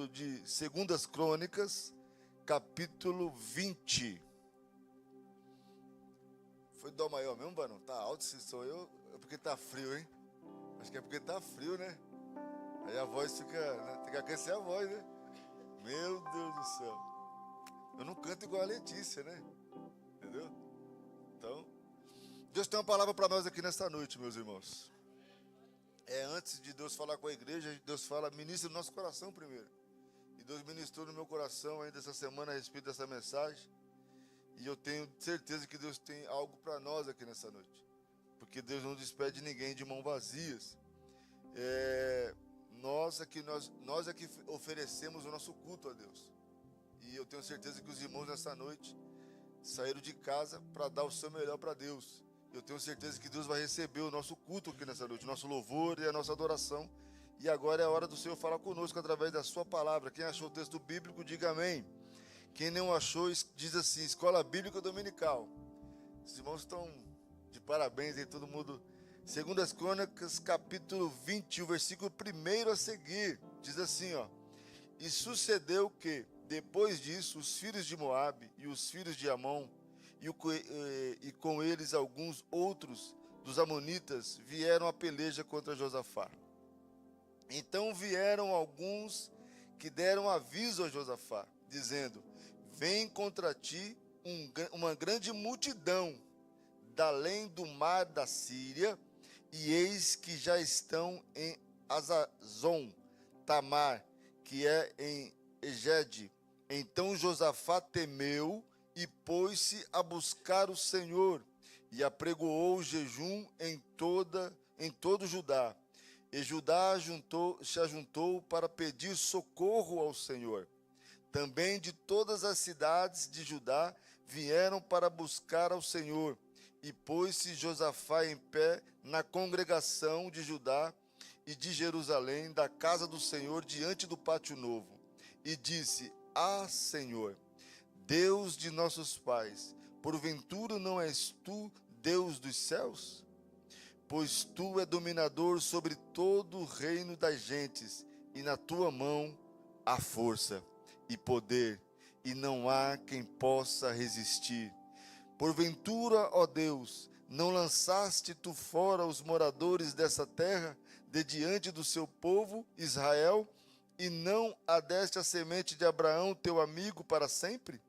livro de 2 Crônicas, capítulo 20. Foi dó maior mesmo, Barão? Tá alto se sou eu? É porque tá frio, hein? Acho que é porque tá frio, né? Aí a voz fica, né? Tem que aquecer a voz, né? Meu Deus do céu. Eu não canto igual a Letícia, né? Entendeu? Então, Deus tem uma palavra para nós aqui nesta noite, meus irmãos. Antes de Deus falar com a igreja, Deus fala, ministra no nosso coração primeiro. E Deus ministrou no meu coração ainda essa semana a respeito dessa mensagem. E eu tenho certeza que Deus tem algo para nós aqui nessa noite. Porque Deus não despede ninguém de mãos vazias. Nós é que oferecemos o nosso culto a Deus. E eu tenho certeza que os irmãos nessa noite saíram de casa para dar o seu melhor para Deus. Eu tenho certeza que Deus vai receber o nosso culto aqui nessa noite, o nosso louvor e a nossa adoração. E agora é a hora do Senhor falar conosco através da sua palavra. Quem achou o texto bíblico, diga amém. Quem não achou, diz assim, Escola Bíblica Dominical. Os irmãos estão de parabéns aí, todo mundo. 2 Crônicas, capítulo 20, o versículo 1 a seguir. Diz assim, ó. E sucedeu que, depois disso, os filhos de Moabe e os filhos de Amon, e com eles alguns outros dos amonitas, vieram a peleja contra Josafá. Então vieram alguns que deram aviso a Josafá, dizendo, vem contra ti uma grande multidão, da além do mar da Síria, e eis que já estão em Azazon, Tamar, que é em Egede. Então Josafá temeu e pôs-se a buscar o Senhor, e apregoou o jejum em todo Judá. E Judá se ajuntou para pedir socorro ao Senhor. Também de todas as cidades de Judá vieram para buscar ao Senhor. E pôs-se Josafá em pé na congregação de Judá e de Jerusalém, da casa do Senhor, diante do pátio novo. E disse, Senhor, Deus de nossos pais, porventura não és tu Deus dos céus? Pois tu é dominador sobre todo o reino das gentes, e na tua mão há força e poder, e não há quem possa resistir. Porventura, ó Deus, não lançaste tu fora os moradores dessa terra, de diante do seu povo, Israel, e não adeste a semente de Abraão, teu amigo, para sempre?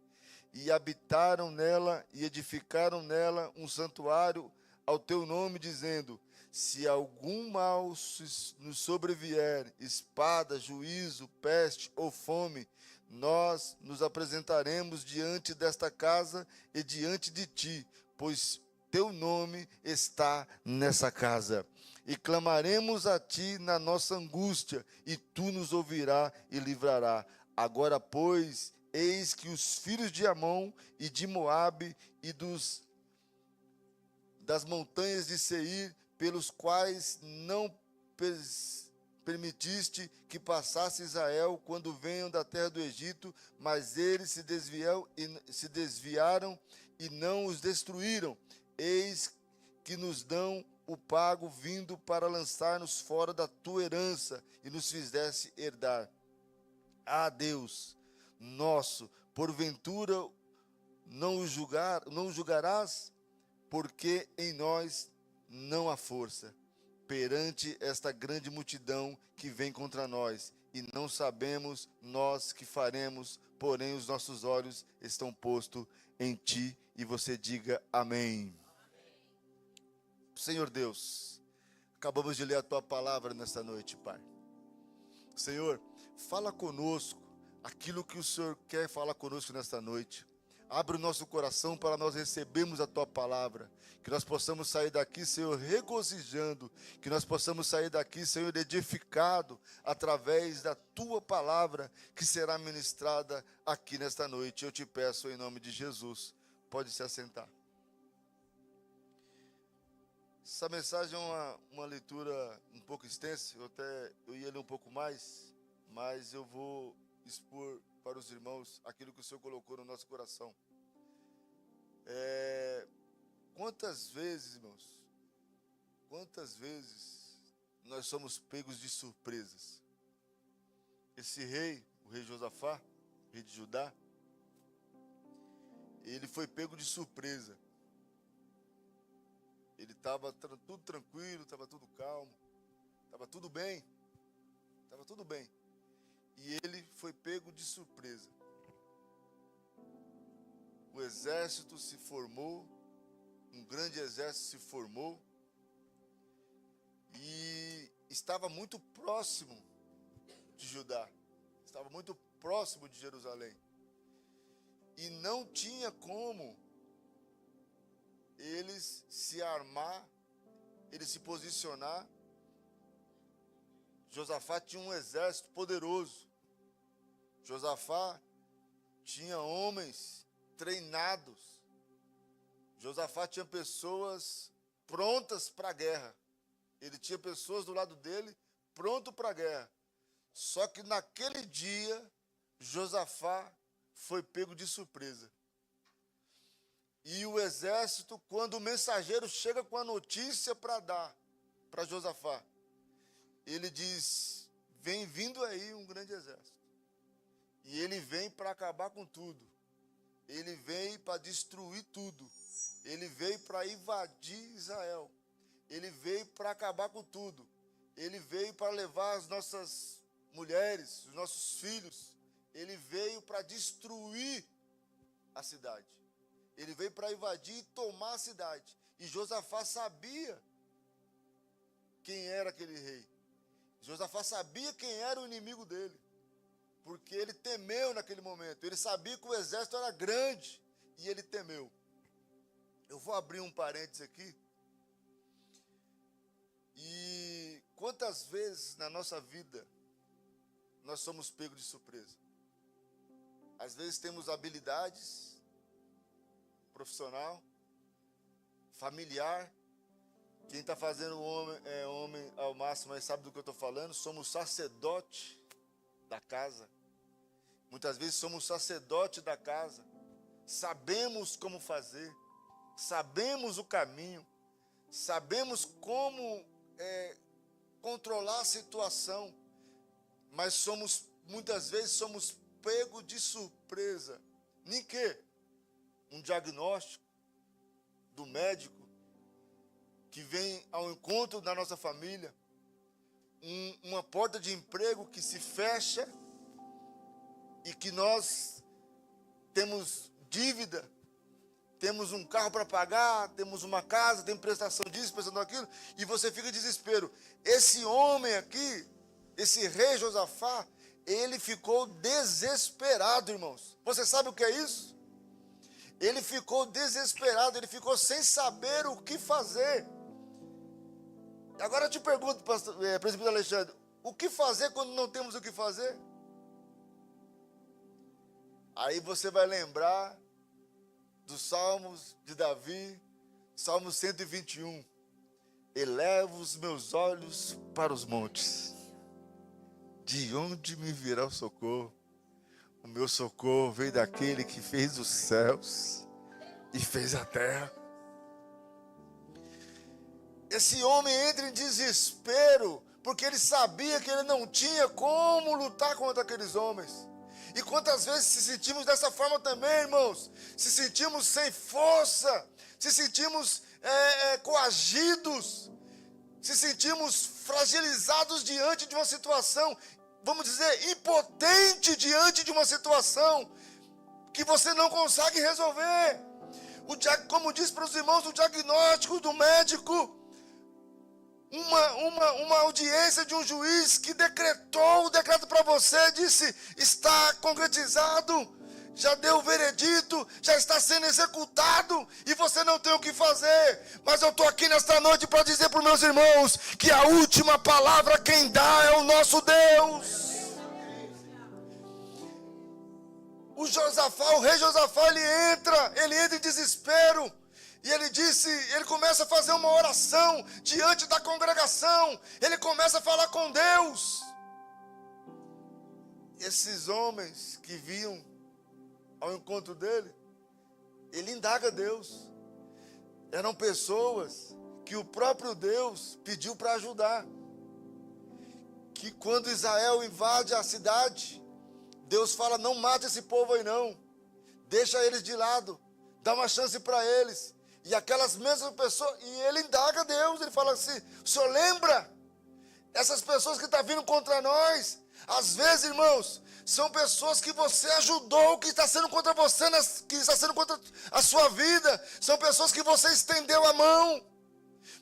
E habitaram nela, e edificaram nela um santuário ao teu nome, dizendo, se algum mal nos sobrevier, espada, juízo, peste ou fome, nós nos apresentaremos diante desta casa e diante de ti, pois teu nome está nessa casa. E clamaremos a ti na nossa angústia, e tu nos ouvirás e livrarás. Agora, pois, eis que os filhos de Amon e de Moabe e das montanhas de Seir, pelos quais não permitiste que passasse Israel quando venham da terra do Egito, mas eles se desviaram e não os destruíram. Eis que nos dão o pago vindo para lançar-nos fora da tua herança e nos fizesse herdar. Deus nosso, porventura não o julgarás? Porque em nós não há força perante esta grande multidão que vem contra nós, e não sabemos nós que faremos, porém os nossos olhos estão postos em ti, e você diga amém. Senhor Deus, acabamos de ler a tua palavra nesta noite, Pai. Senhor, fala conosco aquilo que o Senhor quer falar conosco nesta noite. Abre o nosso coração para nós recebermos a tua palavra. Que nós possamos sair daqui, Senhor, regozijando. Que nós possamos sair daqui, Senhor, edificado através da tua palavra que será ministrada aqui nesta noite. Eu te peço em nome de Jesus. Pode se assentar. Essa mensagem é uma leitura um pouco extensa. Eu ia ler um pouco mais, mas eu vou expor para os irmãos aquilo que o Senhor colocou no nosso coração. Quantas vezes, irmãos, nós somos pegos de surpresas? Esse rei, o rei Josafá, rei de Judá, ele foi pego de surpresa. Ele estava tudo tranquilo, estava tudo calmo, estava tudo bem, e ele foi pego de surpresa. O exército se formou, um grande exército se formou, e estava muito próximo de Judá, estava muito próximo de Jerusalém, e não tinha como eles se armar, eles se posicionar. Josafá tinha um exército poderoso, Josafá tinha homens treinados, Josafá tinha pessoas prontas para a guerra, ele tinha pessoas do lado dele pronto para a guerra. Só que naquele dia Josafá foi pego de surpresa. E o exército, quando o mensageiro chega com a notícia para dar para Josafá, ele diz: vem vindo aí um grande exército. E ele vem para acabar com tudo. Ele veio para destruir tudo. Ele veio para invadir Israel. Ele veio para acabar com tudo. Ele veio para levar as nossas mulheres, os nossos filhos. Ele veio para destruir a cidade. Ele veio para invadir e tomar a cidade. E Josafá sabia quem era aquele rei. Josafá sabia quem era o inimigo dele. Porque ele temeu naquele momento. Ele sabia que o exército era grande. E ele temeu. Eu vou abrir um parênteses aqui. E quantas vezes na nossa vida nós somos pegos de surpresa? Às vezes temos habilidades profissional, familiar. Quem está fazendo homem ao máximo aí sabe do que eu estou falando. Somos sacerdote da casa. Muitas vezes somos sacerdote da casa. Sabemos como fazer. Sabemos o caminho. Sabemos como controlar a situação. Mas muitas vezes somos pegos de surpresa. Nem que um diagnóstico do médico que vem ao encontro da nossa família, uma porta de emprego que se fecha e que nós temos dívida, temos um carro para pagar, temos uma casa, temos prestação disso, prestação daquilo, e você fica em desespero. Esse homem aqui, esse rei Josafá, ele ficou desesperado, irmãos. Você sabe o que é isso? Ele ficou desesperado, ele ficou sem saber o que fazer. Agora eu te pergunto, presbítero Alexandre, o que fazer quando não temos o que fazer? Aí você vai lembrar dos Salmos de Davi, Salmo 121. Elevo os meus olhos para os montes. De onde me virá o socorro? O meu socorro veio daquele que fez os céus e fez a terra. Esse homem entra em desespero, porque ele sabia que ele não tinha como lutar contra aqueles homens. E quantas vezes se sentimos dessa forma também, irmãos? Se sentimos sem força, se sentimos coagidos, se sentimos fragilizados diante de uma situação, vamos dizer, impotente diante de uma situação que você não consegue resolver. Como diz para os irmãos, o diagnóstico do médico, uma audiência de um juiz que decretou o decreto para você, disse, está concretizado, já deu o veredito, já está sendo executado, e você não tem o que fazer. Mas eu estou aqui nesta noite para dizer para os meus irmãos, que a última palavra quem dá é o nosso Deus. O rei Josafá, ele entra em desespero, e ele começa a fazer uma oração diante da congregação, ele começa a falar com Deus. Esses homens que vinham ao encontro dele, ele indaga Deus. Eram pessoas que o próprio Deus pediu para ajudar. Que quando Israel invade a cidade, Deus fala, não mate esse povo aí não. Deixa eles de lado. Dá uma chance para eles. E aquelas mesmas pessoas, e ele indaga Deus, ele fala assim, o senhor lembra? Essas pessoas que estão vindo contra nós, às vezes, irmãos, são pessoas que você ajudou, que está sendo contra você, que está sendo contra a sua vida. São pessoas que você estendeu a mão.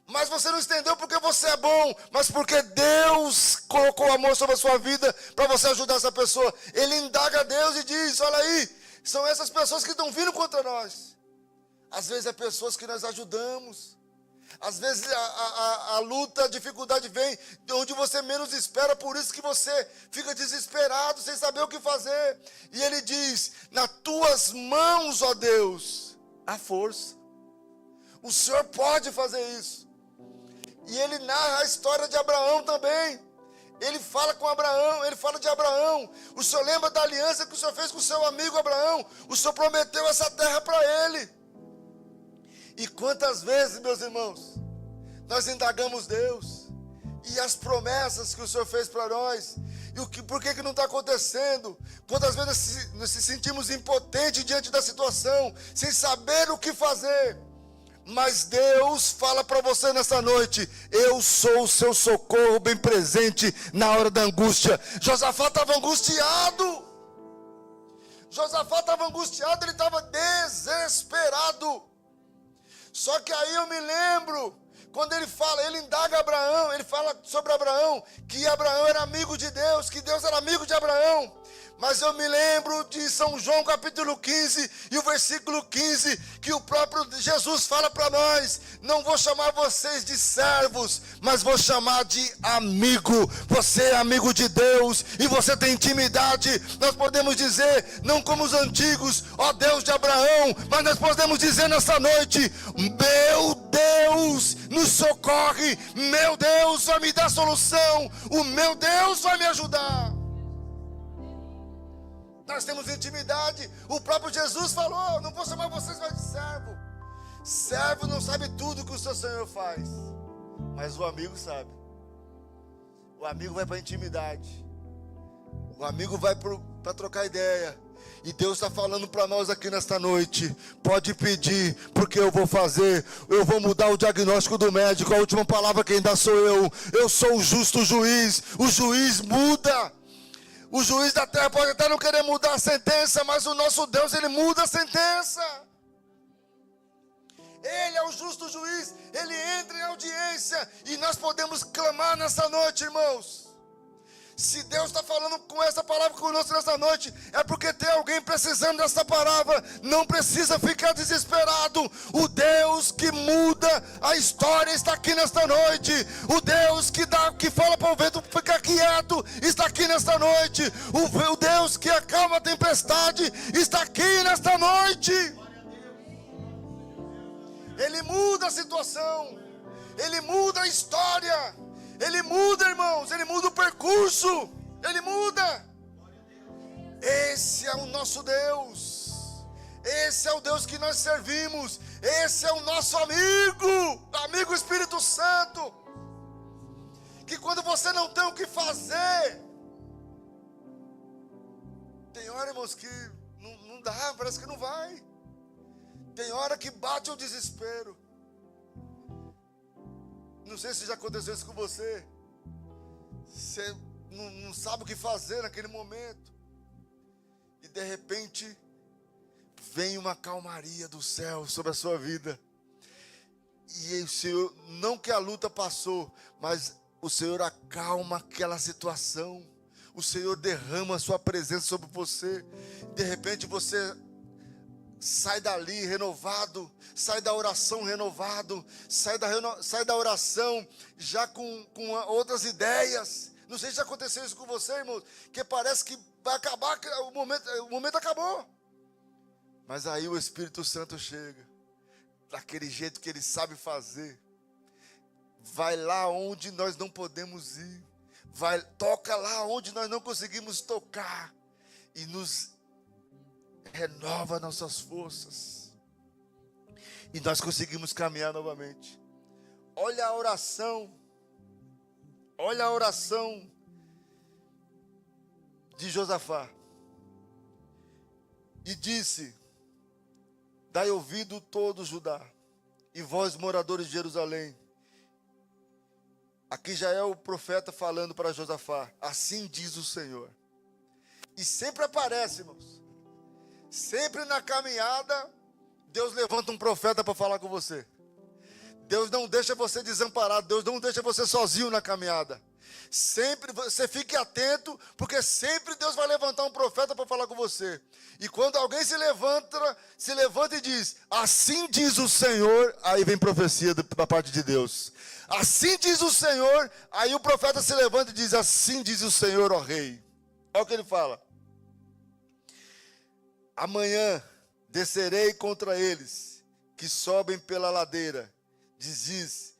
Mas você não estendeu porque você é bom, mas porque Deus colocou amor sobre a sua vida para você ajudar essa pessoa. Ele indaga a Deus e diz, olha aí, são essas pessoas que estão vindo contra nós. Às vezes é pessoas que nós ajudamos. Às vezes a luta, a dificuldade vem de onde você menos espera, por isso que você fica desesperado, sem saber o que fazer. E ele diz, nas tuas mãos, ó Deus, há força. O Senhor pode fazer isso. E ele narra a história de Abraão também. Ele fala com Abraão, ele fala de Abraão. O Senhor lembra da aliança que o Senhor fez com o seu amigo Abraão? O Senhor prometeu essa terra para ele. E quantas vezes, meus irmãos, nós indagamos Deus e as promessas que o Senhor fez para nós, e por que não está acontecendo? Quantas vezes nós se sentimos impotentes diante da situação, sem saber o que fazer. Mas Deus fala para você nessa noite, eu sou o seu socorro bem presente na hora da angústia. Josafá estava angustiado. Ele estava desesperado. Só que aí eu me lembro, quando ele indaga Abraão, ele fala sobre Abraão, que Abraão era amigo de Deus, que Deus era amigo de Abraão. Mas eu me lembro de São João capítulo 15 e o versículo 15, que o próprio Jesus fala para nós, não vou chamar vocês de servos, mas vou chamar de amigo. Você é amigo de Deus e você tem intimidade. Nós podemos dizer, não como os antigos, ó Deus de Abraão, mas nós podemos dizer nessa noite, meu Deus nos socorre, meu Deus vai me dar solução, o meu Deus vai me ajudar. Nós temos intimidade. O próprio Jesus falou, não vou chamar vocês mais de servo. Servo não sabe tudo que o seu Senhor faz, mas o amigo sabe. O amigo vai para a intimidade. O amigo vai para trocar ideia. E Deus está falando para nós aqui nesta noite, pode pedir, porque eu vou fazer, eu vou mudar o diagnóstico do médico. A última palavra quem dá sou eu sou o justo juiz. O juiz muda. O juiz da terra pode até não querer mudar a sentença, mas o nosso Deus, ele muda a sentença. Ele é o justo juiz, ele entra em audiência, e nós podemos clamar nessa noite, irmãos. Se Deus está falando com essa palavra conosco nessa noite, é porque tem alguém precisando dessa palavra. Não precisa ficar desesperado. O Deus que muda a história está aqui nesta noite. O Deus que fala para o vento ficar quieto está aqui nesta noite. O Deus que acalma a tempestade está aqui nesta noite. Ele muda a situação, ele muda a história. Ele muda, irmãos, ele muda o percurso, ele muda. Esse é o nosso Deus, esse é o Deus que nós servimos, esse é o nosso amigo Espírito Santo, que quando você não tem o que fazer, tem hora, irmãos, que não dá, parece que não vai, tem hora que bate o desespero. Não sei se já aconteceu isso com você. Você não sabe o que fazer naquele momento. E de repente, vem uma calmaria do céu sobre a sua vida. E o Senhor, não que a luta passou, mas o Senhor acalma aquela situação. O Senhor derrama a sua presença sobre você. De repente você sai dali renovado, sai da oração renovado, sai da oração já com outras ideias. Não sei se já aconteceu isso com você, irmão, que parece que vai acabar, o momento acabou. Mas aí o Espírito Santo chega, daquele jeito que ele sabe fazer. Vai lá onde nós não podemos ir, toca lá onde nós não conseguimos tocar, e nos renova nossas forças, e nós conseguimos caminhar novamente. Olha a oração de Josafá. e disse: dai ouvido todo Judá, e vós moradores de Jerusalém. Aqui já é o profeta falando para Josafá: assim diz o Senhor. E sempre aparece, irmãos, sempre na caminhada, Deus levanta um profeta para falar com você. Deus não deixa você desamparado, Deus não deixa você sozinho na caminhada. Sempre você fique atento, porque sempre Deus vai levantar um profeta para falar com você. E quando alguém se levanta e diz: assim diz o Senhor, aí vem profecia da parte de Deus. Assim diz o Senhor, aí o profeta se levanta e diz: assim diz o Senhor, ó rei. Olha o que ele fala: amanhã descerei contra eles que sobem pela ladeira, dizis,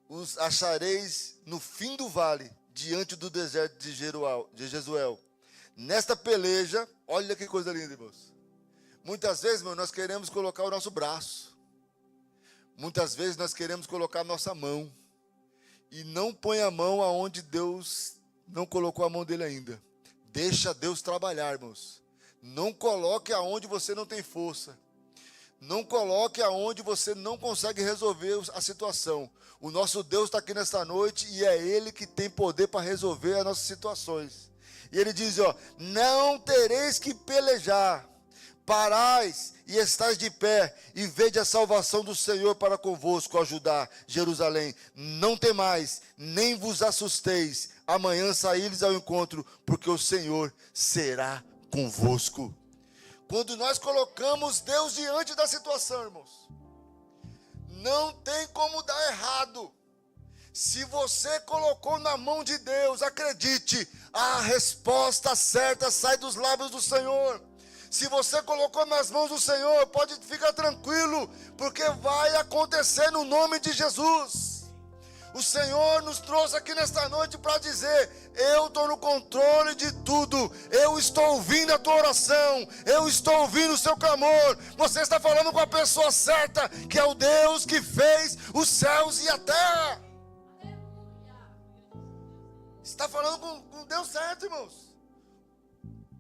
os achareis no fim do vale, diante do deserto de Jezuel. Nesta peleja, olha que coisa linda, irmãos. Muitas vezes, nós queremos colocar o nosso braço. Muitas vezes nós queremos colocar a nossa mão. E não põe a mão aonde Deus não colocou a mão dele ainda. Deixa Deus trabalhar, irmãos. Não coloque aonde você não tem força. Não coloque aonde você não consegue resolver a situação. O nosso Deus está aqui nesta noite e é Ele que tem poder para resolver as nossas situações. E Ele diz, não tereis que pelejar, parais e estais de pé, e vede a salvação do Senhor para convosco, ó Judá, Jerusalém. Não temais, nem vos assusteis, amanhã saíres ao encontro, porque o Senhor será convosco. Quando nós colocamos Deus diante da situação, irmãos, não tem como dar errado. Se você colocou na mão de Deus, acredite, a resposta certa sai dos lábios do Senhor. Se você colocou nas mãos do Senhor, pode ficar tranquilo, porque vai acontecer no nome de Jesus. O Senhor nos trouxe aqui nesta noite para dizer: eu estou no controle de tudo, eu estou ouvindo a tua oração, eu estou ouvindo o seu clamor. Você está falando com a pessoa certa, que é o Deus que fez os céus e a terra. Está falando com Deus certo, irmãos.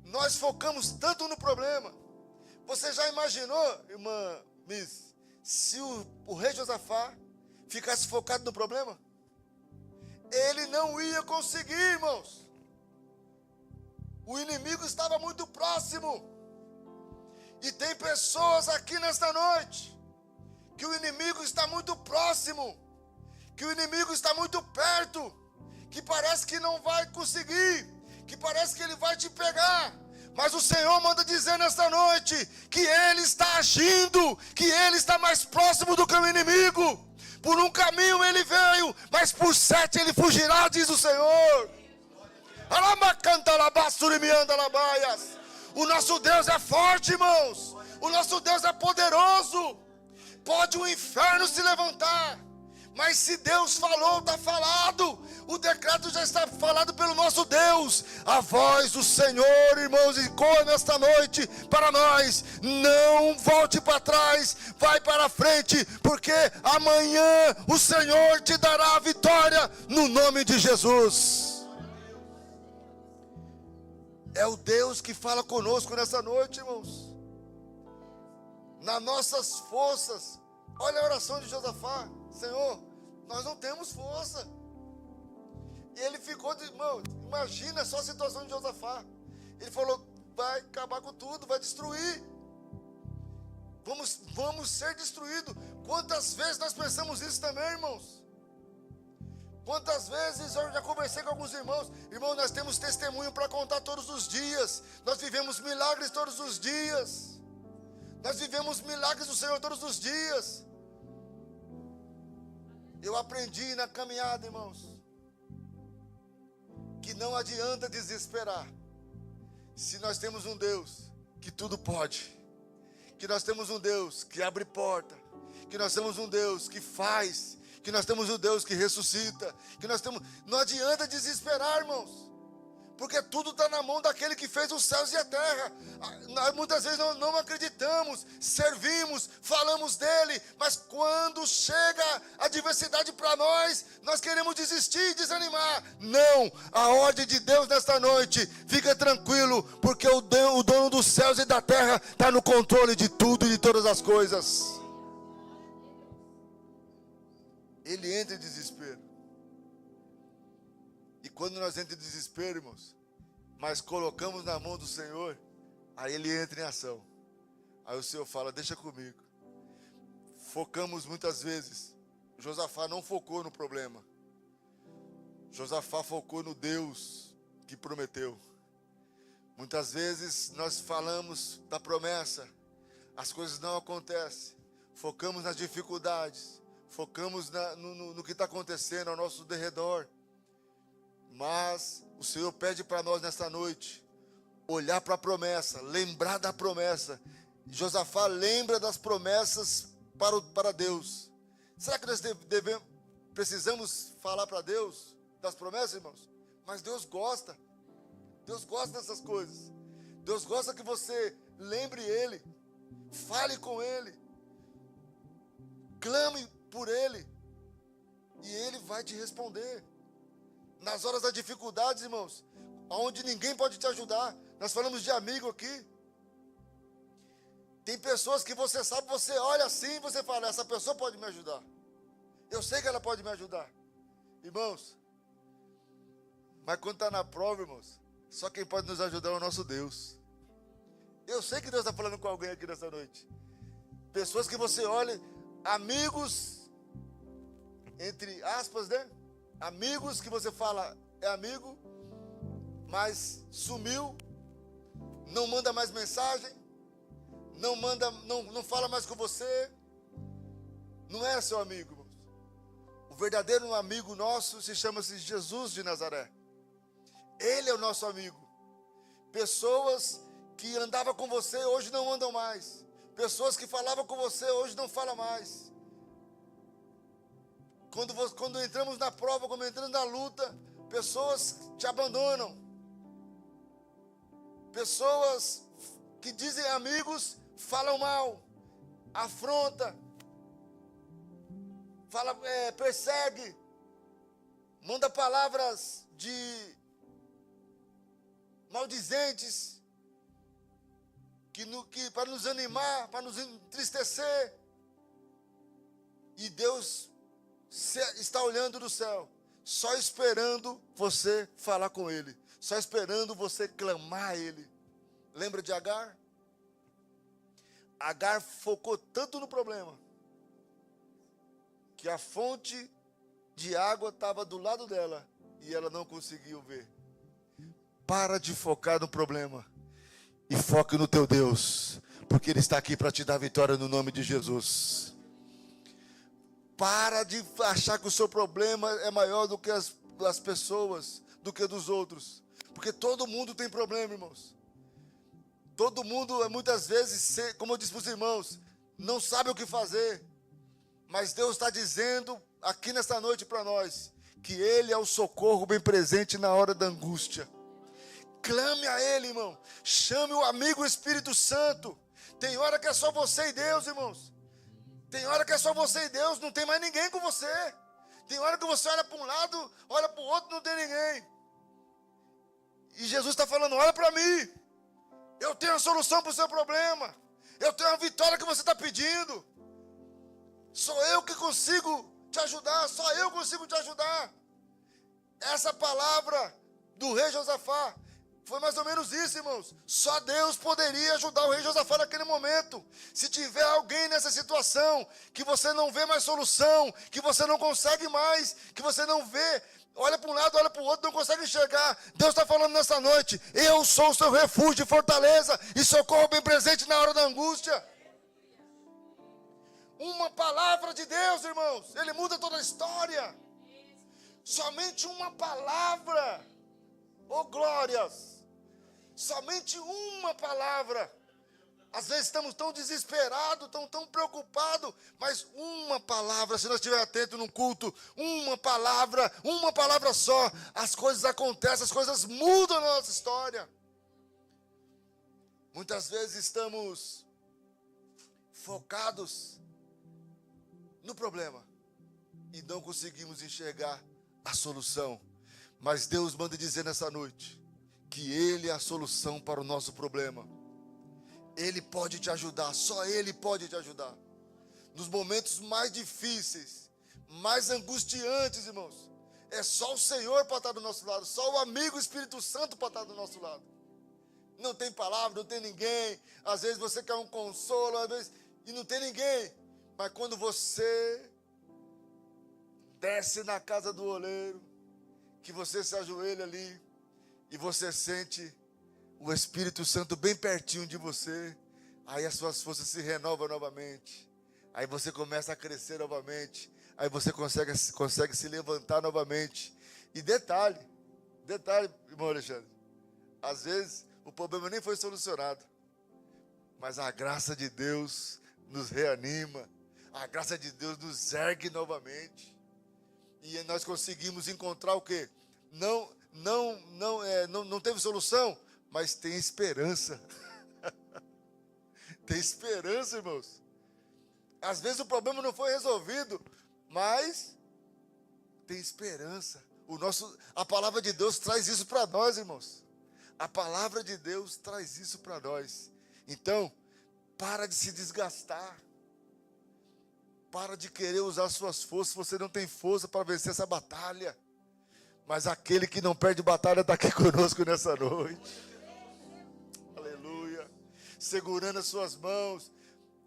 Nós focamos tanto no problema. Você já imaginou, irmã Miss, se o rei Josafá ficasse focado no problema? Ele não ia conseguir, irmãos. O inimigo estava muito próximo. E tem pessoas aqui nesta noite que o inimigo está muito próximo, que o inimigo está muito perto, que parece que não vai conseguir, que parece que ele vai te pegar. Mas o Senhor manda dizer nesta noite que Ele está agindo, que Ele está mais próximo do que o inimigo. Por um caminho Ele veio, mas por 7 Ele fugirá, diz o Senhor. O nosso Deus é forte, irmãos. O nosso Deus é poderoso. Pode o inferno se levantar, mas se Deus falou, está falado. O decreto já está falado pelo nosso Deus. A voz do Senhor, irmãos, ecoa nesta noite para nós. Não volte para trás, vai para frente, porque amanhã o Senhor te dará a vitória no nome de Jesus. É o Deus que fala conosco nessa noite, irmãos. Nas nossas forças. Olha a oração de Josafá: Senhor, nós não temos força. E ele ficou, irmão, imagina só a situação de Josafá. Ele falou: vai acabar com tudo, vai destruir. Vamos ser destruídos. Quantas vezes nós pensamos isso também, irmãos? Quantas vezes eu já conversei com alguns irmãos. Irmão, nós temos testemunho para contar todos os dias. Nós vivemos milagres todos os dias. Nós vivemos milagres do Senhor todos os dias. Eu aprendi na caminhada, irmãos, que não adianta desesperar. Se nós temos um Deus que tudo pode, que nós temos um Deus que abre porta, que nós temos um Deus que faz, que nós temos um Deus que ressuscita, que nós temos... Não adianta desesperar, irmãos, porque tudo está na mão daquele que fez os céus e a terra. Nós muitas vezes não acreditamos, servimos, falamos dele, mas quando chega a adversidade para nós, nós queremos desistir e desanimar. Não, a ordem de Deus nesta noite, fica tranquilo, porque o dono dos céus e da terra está no controle de tudo e de todas as coisas. Ele entra em desespero. E quando nós entramos em desespero, irmãos, mas colocamos na mão do Senhor, aí ele entra em ação. Aí o Senhor fala, deixa comigo. Focamos muitas vezes. Josafá não focou no problema. Josafá focou no Deus que prometeu. Muitas vezes nós falamos da promessa, as coisas não acontecem. Focamos nas dificuldades, focamos no que está acontecendo ao nosso derredor. Mas o Senhor pede para nós nesta noite olhar para a promessa, lembrar da promessa. Josafá lembra das promessas para Deus. Será que nós precisamos falar para Deus das promessas, irmãos? Mas Deus gosta dessas coisas. Deus gosta que você lembre Ele, fale com Ele, clame por Ele, e Ele vai te responder. Nas horas da dificuldade, irmãos, onde ninguém pode te ajudar. Nós falamos de amigo aqui. Tem pessoas que você sabe, você olha assim e você fala, essa pessoa pode me ajudar. Eu sei que ela pode me ajudar. Irmãos, mas quando está na prova, irmãos, só quem pode nos ajudar é o nosso Deus. Eu sei que Deus está falando com alguém aqui nessa noite. Pessoas que você olha, amigos, entre aspas, né? Amigos que você fala, é amigo, mas sumiu, não manda mais mensagem, não fala mais com você, não é seu amigo, irmãos. O verdadeiro amigo nosso se chama-se Jesus de Nazaré. Ele é o nosso amigo. Pessoas que andavam com você hoje não andam mais. Pessoas que falavam com você hoje não falam mais. Quando entramos na prova, quando entramos na luta, pessoas te abandonam. Pessoas que dizem amigos, falam mal, afronta, persegue, manda palavras de maldizentes, que para nos animar, para nos entristecer. E Deus está olhando do céu, só esperando você falar com Ele, só esperando você clamar a Ele. Lembra de Agar? Agar focou tanto no problema, que a fonte de água estava do lado dela, e ela não conseguiu ver. Para de focar no problema, e foque no teu Deus, porque Ele está aqui para te dar vitória no nome de Jesus. Para de achar que o seu problema é maior do que as pessoas, do que dos outros. Porque todo mundo tem problema, irmãos. Todo mundo, muitas vezes, como eu disse para os irmãos, não sabe o que fazer. Mas Deus está dizendo aqui nesta noite para nós, que Ele é o socorro bem presente na hora da angústia. Clame a Ele, irmão. Chame o amigo Espírito Santo. Tem hora que é só você e Deus, irmãos. Tem hora que é só você e Deus, não tem mais ninguém com você. Tem hora que você olha para um lado, olha para o outro, não tem ninguém. E Jesus está falando, olha para mim. Eu tenho a solução para o seu problema. Eu tenho a vitória que você está pedindo. Sou eu que consigo te ajudar, só eu consigo te ajudar. Essa palavra do rei Josafá foi mais ou menos isso, irmãos. Só Deus poderia ajudar o rei Josafá naquele momento. Se tiver alguém nessa situação, que você não vê mais solução, que você não consegue mais, que você não vê, olha para um lado, olha para o outro, não consegue enxergar. Deus está falando nessa noite, eu sou o seu refúgio e fortaleza, e socorro bem presente na hora da angústia. Uma palavra de Deus, irmãos, Ele muda toda a história. Somente uma palavra, oh glórias. Somente uma palavra Às vezes estamos tão desesperados, tão preocupados, mas uma palavra, se nós estivermos atentos num culto, uma palavra só, as coisas acontecem, as coisas mudam na nossa história. Muitas vezes estamos focados no problema e não conseguimos enxergar a solução. Mas Deus manda dizer nessa noite que Ele é a solução para o nosso problema. Ele pode te ajudar, só Ele pode te ajudar. Nos momentos mais difíceis, mais angustiantes, irmãos, é só o Senhor para estar do nosso lado, só o amigo Espírito Santo para estar do nosso lado. Não tem palavra, não tem ninguém. Às vezes você quer um consolo, às vezes, e não tem ninguém. Mas quando você desce na casa do oleiro, que você se ajoelha ali, e você sente o Espírito Santo bem pertinho de você, aí as suas forças se renovam novamente, aí você começa a crescer novamente, aí você consegue se levantar novamente. E detalhe, irmão Alexandre, às vezes o problema nem foi solucionado, mas a graça de Deus nos reanima, a graça de Deus nos ergue novamente, e nós conseguimos encontrar o quê? Não teve solução, mas tem esperança. Tem esperança, irmãos. Às vezes o problema não foi resolvido, mas tem esperança. A palavra de Deus traz isso para nós, irmãos. A palavra de Deus traz isso para nós. Então, para de se desgastar. Para de querer usar suas forças. Você não tem força para vencer essa batalha. Mas aquele que não perde batalha está aqui conosco nessa noite. Aleluia. Segurando as suas mãos.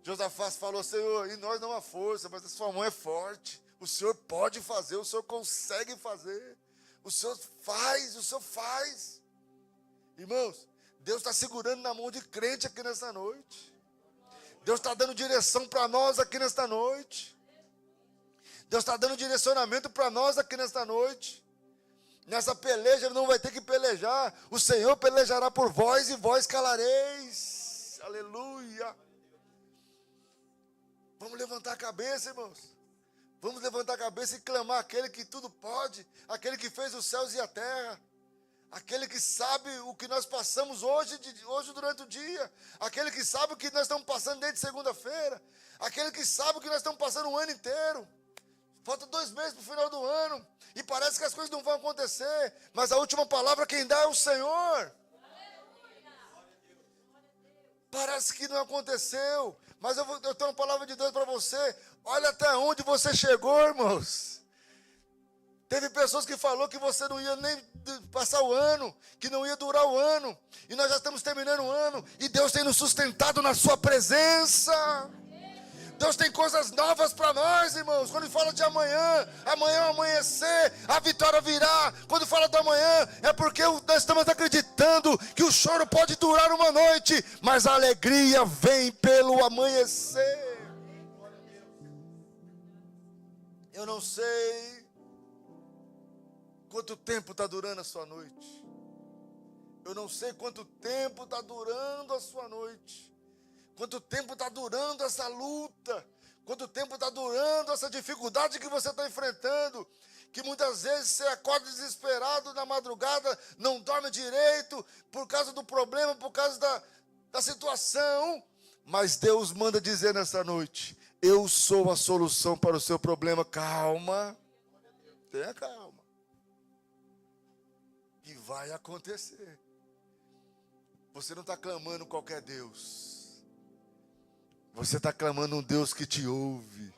Josafá falou: Senhor, em nós não há força, mas a sua mão é forte. O Senhor pode fazer, o Senhor consegue fazer. O Senhor faz. Irmãos, Deus está segurando na mão de crente aqui nessa noite. Deus está dando direção para nós aqui nesta noite. Deus está dando direcionamento para nós aqui nesta noite. Nessa peleja ele não vai ter que pelejar. O Senhor pelejará por vós e vós calareis. Aleluia. Vamos levantar a cabeça, irmãos. Vamos levantar a cabeça e clamar aquele que tudo pode. Aquele que fez os céus e a terra. Aquele que sabe o que nós passamos hoje durante o dia. Aquele que sabe o que nós estamos passando desde segunda-feira. Aquele que sabe o que nós estamos passando o ano inteiro. Falta 2 meses para o final do ano. E parece que as coisas não vão acontecer. Mas a última palavra quem dá é o Senhor. Parece que não aconteceu. Mas eu tenho uma palavra de Deus para você. Olha até onde você chegou, irmãos. Teve pessoas que falaram que você não ia nem passar o ano, que não ia durar o ano. E nós já estamos terminando o ano. E Deus tem nos sustentado na sua presença. Deus tem coisas novas para nós, irmãos. Quando fala de amanhã ao amanhecer, a vitória virá. Quando fala do amanhã, é porque nós estamos acreditando que o choro pode durar uma noite, mas a alegria vem pelo amanhecer. Eu não sei quanto tempo está durando a sua noite. Eu não sei quanto tempo está durando a sua noite. Quanto tempo está durando essa luta? Quanto tempo está durando essa dificuldade que você está enfrentando? Que muitas vezes você acorda desesperado na madrugada, não dorme direito, por causa do problema, por causa da situação. Mas Deus manda dizer nessa noite: eu sou a solução para o seu problema. Calma, tenha calma, que vai acontecer. Você não está clamando qualquer Deus. Você está clamando um Deus que te ouve.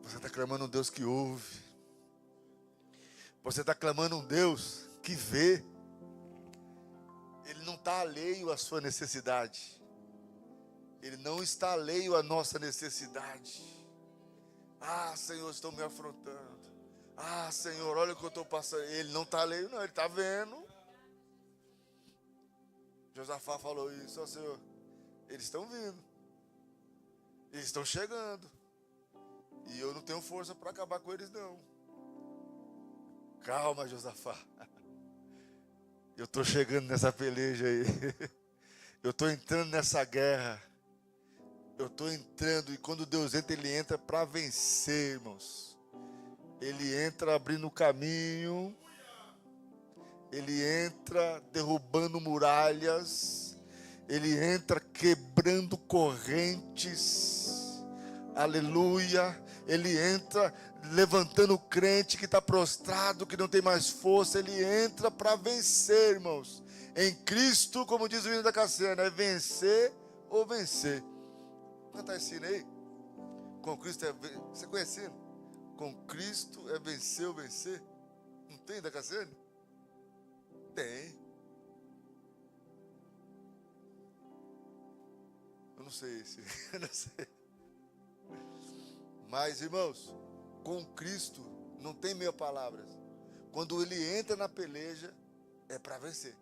Você está clamando um Deus que ouve. Você está clamando um Deus que vê. Ele não está alheio à sua necessidade. Ele não está alheio à nossa necessidade. Ah, Senhor, estão me afrontando. Ah, Senhor, olha o que eu estou passando. Ele não está alheio, não. Ele está vendo. Josafá falou isso: ó Senhor, eles estão vindo, eles estão chegando, e eu não tenho força para acabar com eles não. Calma, Josafá, eu estou chegando nessa peleja aí. Eu estou entrando nessa guerra. Eu estou entrando, e quando Deus entra, Ele entra para vencer, irmãos. Ele entra abrindo o caminho. Ele entra derrubando muralhas. Ele entra quebrando correntes. Aleluia. Ele entra levantando o crente que está prostrado, que não tem mais força. Ele entra para vencer, irmãos. Em Cristo, como diz o hino da Cassiana, é vencer ou vencer. Cantar esse hino aí. Com Cristo é vencer. Você conhece? Com Cristo é vencer ou vencer? Não tem da Cassiana? Tem. Eu não sei esse. Eu não sei. Mas, irmãos, com Cristo não tem meia palavras. Quando Ele entra na peleja, é para vencer.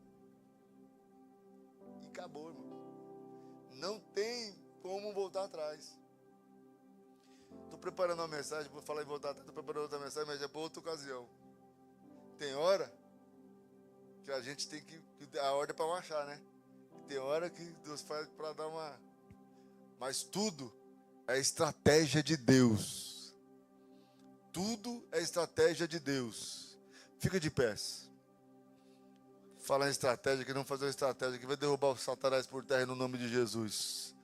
E acabou, irmão. Não tem como voltar atrás. Estou preparando uma mensagem, vou falar em voltar atrás, estou preparando outra mensagem, mas é para outra ocasião. Tem hora que a gente tem que a ordem para marchar, né? E tem hora que Deus faz para dar uma... Mas tudo é estratégia de Deus. Tudo é estratégia de Deus. Fica de pé. Falar em estratégia, que não fazer uma estratégia que vai derrubar o Satanás por terra no nome de Jesus.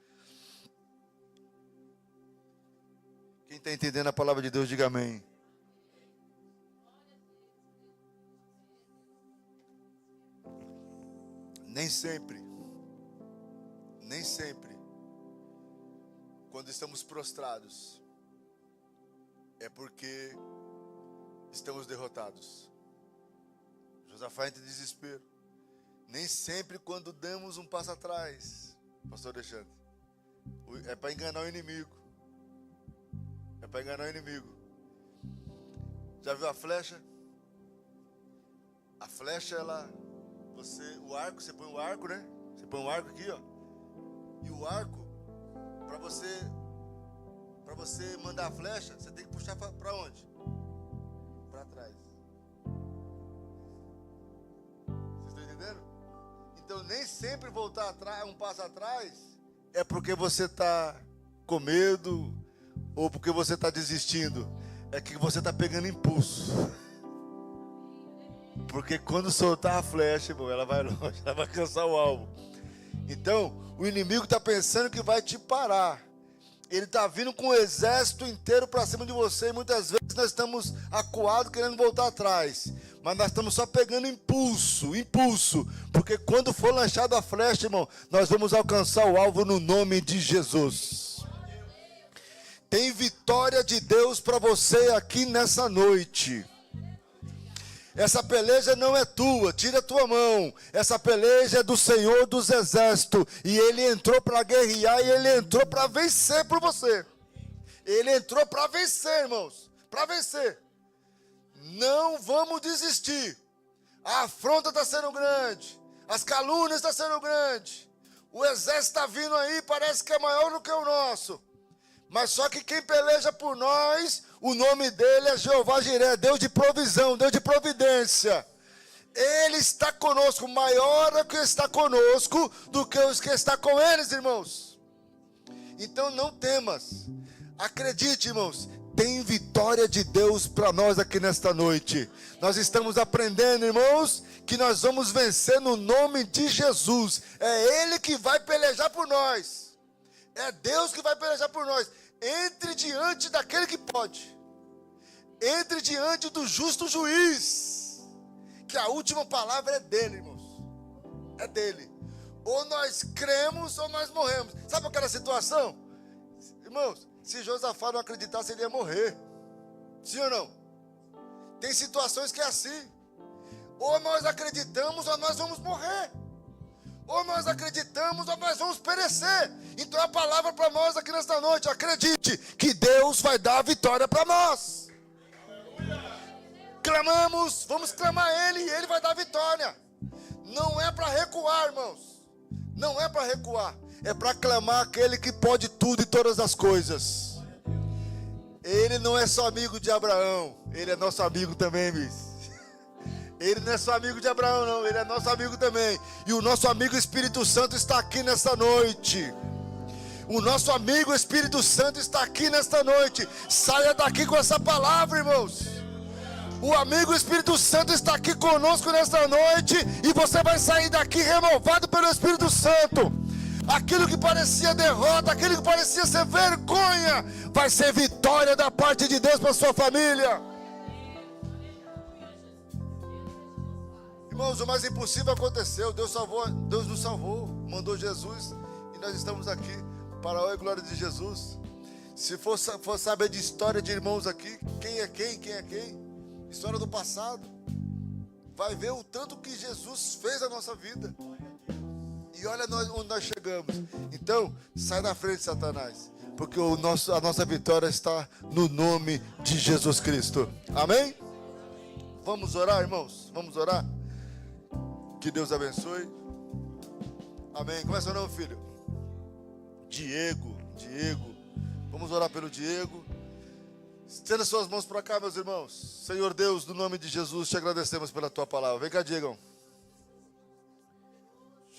Quem está entendendo a palavra de Deus, diga amém. Nem sempre, quando estamos prostrados, é porque estamos derrotados. Josafá entra em desespero. Nem sempre quando damos um passo atrás, pastor Alexandre, é para enganar o inimigo. É para enganar o inimigo. Já viu a flecha? A flecha, ela... o arco, você põe o arco, né? Você põe o arco aqui, ó. E o arco, para você mandar a flecha, você tem que puxar para onde? Para trás. Vocês estão entendendo? Então, nem sempre voltar atrás, um passo atrás, é porque você está com medo ou porque você está desistindo. É que você está pegando impulso. Porque quando soltar a flecha, irmão, ela vai longe, ela vai alcançar o alvo. Então, o inimigo está pensando que vai te parar. Ele está vindo com o exército inteiro para cima de você. E muitas vezes nós estamos acuados querendo voltar atrás. Mas nós estamos só pegando impulso. Porque quando for lançada a flecha, irmão, nós vamos alcançar o alvo no nome de Jesus. Tem vitória de Deus para você aqui nessa noite. Essa peleja não é tua, tira a tua mão. Essa peleja é do Senhor dos Exércitos. E Ele entrou para guerrear e Ele entrou para vencer por você. Ele entrou para vencer, irmãos. Para vencer. Não vamos desistir. A afronta está sendo grande. As calúnias estão sendo grandes. O exército está vindo aí, parece que é maior do que o nosso. Mas só que quem peleja por nós, o nome dele é Jeová Jiré, Deus de provisão, Deus de providência. Ele está conosco, maior é o que está conosco do que os que está com eles, irmãos. Então não temas, acredite, irmãos, tem vitória de Deus para nós aqui nesta noite. Nós estamos aprendendo, irmãos, que nós vamos vencer no nome de Jesus. É Ele que vai pelejar por nós. É Deus que vai pelejar por nós. Entre diante daquele que pode. Entre diante do justo juiz. Que a última palavra é dele, irmãos. É dele. Ou nós cremos ou nós morremos. Sabe aquela situação? Irmãos, se Josafá não acreditasse, ele ia morrer. Sim ou não? Tem situações que é assim. Ou nós acreditamos ou nós vamos morrer. Ou nós acreditamos ou nós vamos perecer. Então a palavra para nós aqui nesta noite: acredite que Deus vai dar a vitória para nós. Clamamos, vamos clamar Ele e Ele vai dar a vitória. Não é para recuar, irmãos. Não é para recuar. É para clamar aquele que pode tudo e todas as coisas. Ele não é só amigo de Abraão, Ele é nosso amigo também, bis. Ele não é só amigo de Abraão, não. Ele é nosso amigo também. E o nosso amigo Espírito Santo está aqui nesta noite. O nosso amigo Espírito Santo está aqui nesta noite. Saia daqui com essa palavra, irmãos. O amigo Espírito Santo está aqui conosco nesta noite. E você vai sair daqui renovado pelo Espírito Santo. Aquilo que parecia derrota, aquilo que parecia ser vergonha, vai ser vitória da parte de Deus para a sua família. Irmãos, o mais impossível aconteceu. Deus nos salvou, mandou Jesus. E nós estamos aqui para a glória de Jesus. Se for saber de história de irmãos aqui, quem é quem? História do passado. Vai ver o tanto que Jesus fez na nossa vida. E olha onde nós chegamos. Então, sai da frente, Satanás. Porque a nossa vitória está no nome de Jesus Cristo. Amém? Vamos orar, irmãos? Vamos orar? Que Deus abençoe. Amém. Como é seu nome, filho? Diego. Vamos orar pelo Diego. Estenda suas mãos para cá, meus irmãos. Senhor Deus, no nome de Jesus, te agradecemos pela tua palavra. Vem cá, Diegão.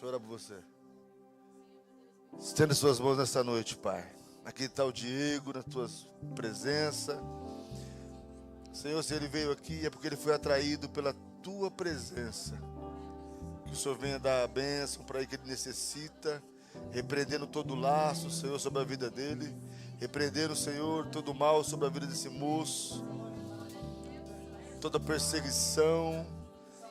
Chora por você. Estenda suas mãos nessa noite, Pai. Aqui está o Diego, na tua presença. Senhor, se ele veio aqui é porque ele foi atraído pela tua presença. Que o Senhor venha dar a bênção para ele que ele necessita. Repreendendo todo laço, Senhor, sobre a vida dele. Repreendendo, Senhor, todo mal sobre a vida desse moço. Toda perseguição.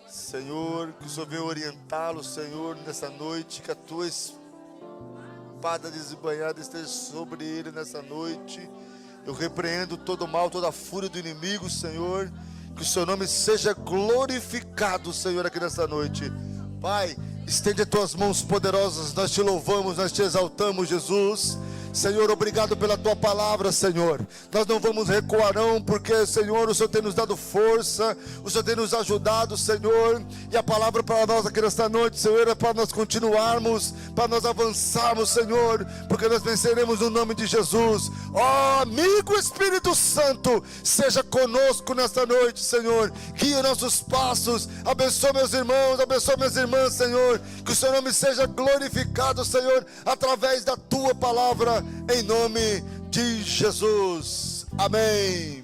Senhor, que o Senhor venha orientá-lo, Senhor, nessa noite. Que a tua espada desbanhada esteja sobre ele nessa noite. Eu repreendo todo mal, toda a fúria do inimigo, Senhor. Que o seu nome seja glorificado, Senhor, aqui nessa noite. Pai, estende as tuas mãos poderosas, nós te louvamos, nós te exaltamos, Jesus. Senhor, obrigado pela tua palavra, Senhor. Nós não vamos recuar não, porque, Senhor, o Senhor tem nos dado força, o Senhor tem nos ajudado, Senhor. E a palavra para nós aqui nesta noite, Senhor, é para nós continuarmos, para nós avançarmos, Senhor, porque nós venceremos no nome de Jesus. Ó, amigo Espírito Santo, seja conosco nesta noite, Senhor. Guia nossos passos, abençoa meus irmãos, abençoa minhas irmãs, Senhor. Que o seu nome seja glorificado, Senhor, através da tua palavra, em nome de Jesus. Amém.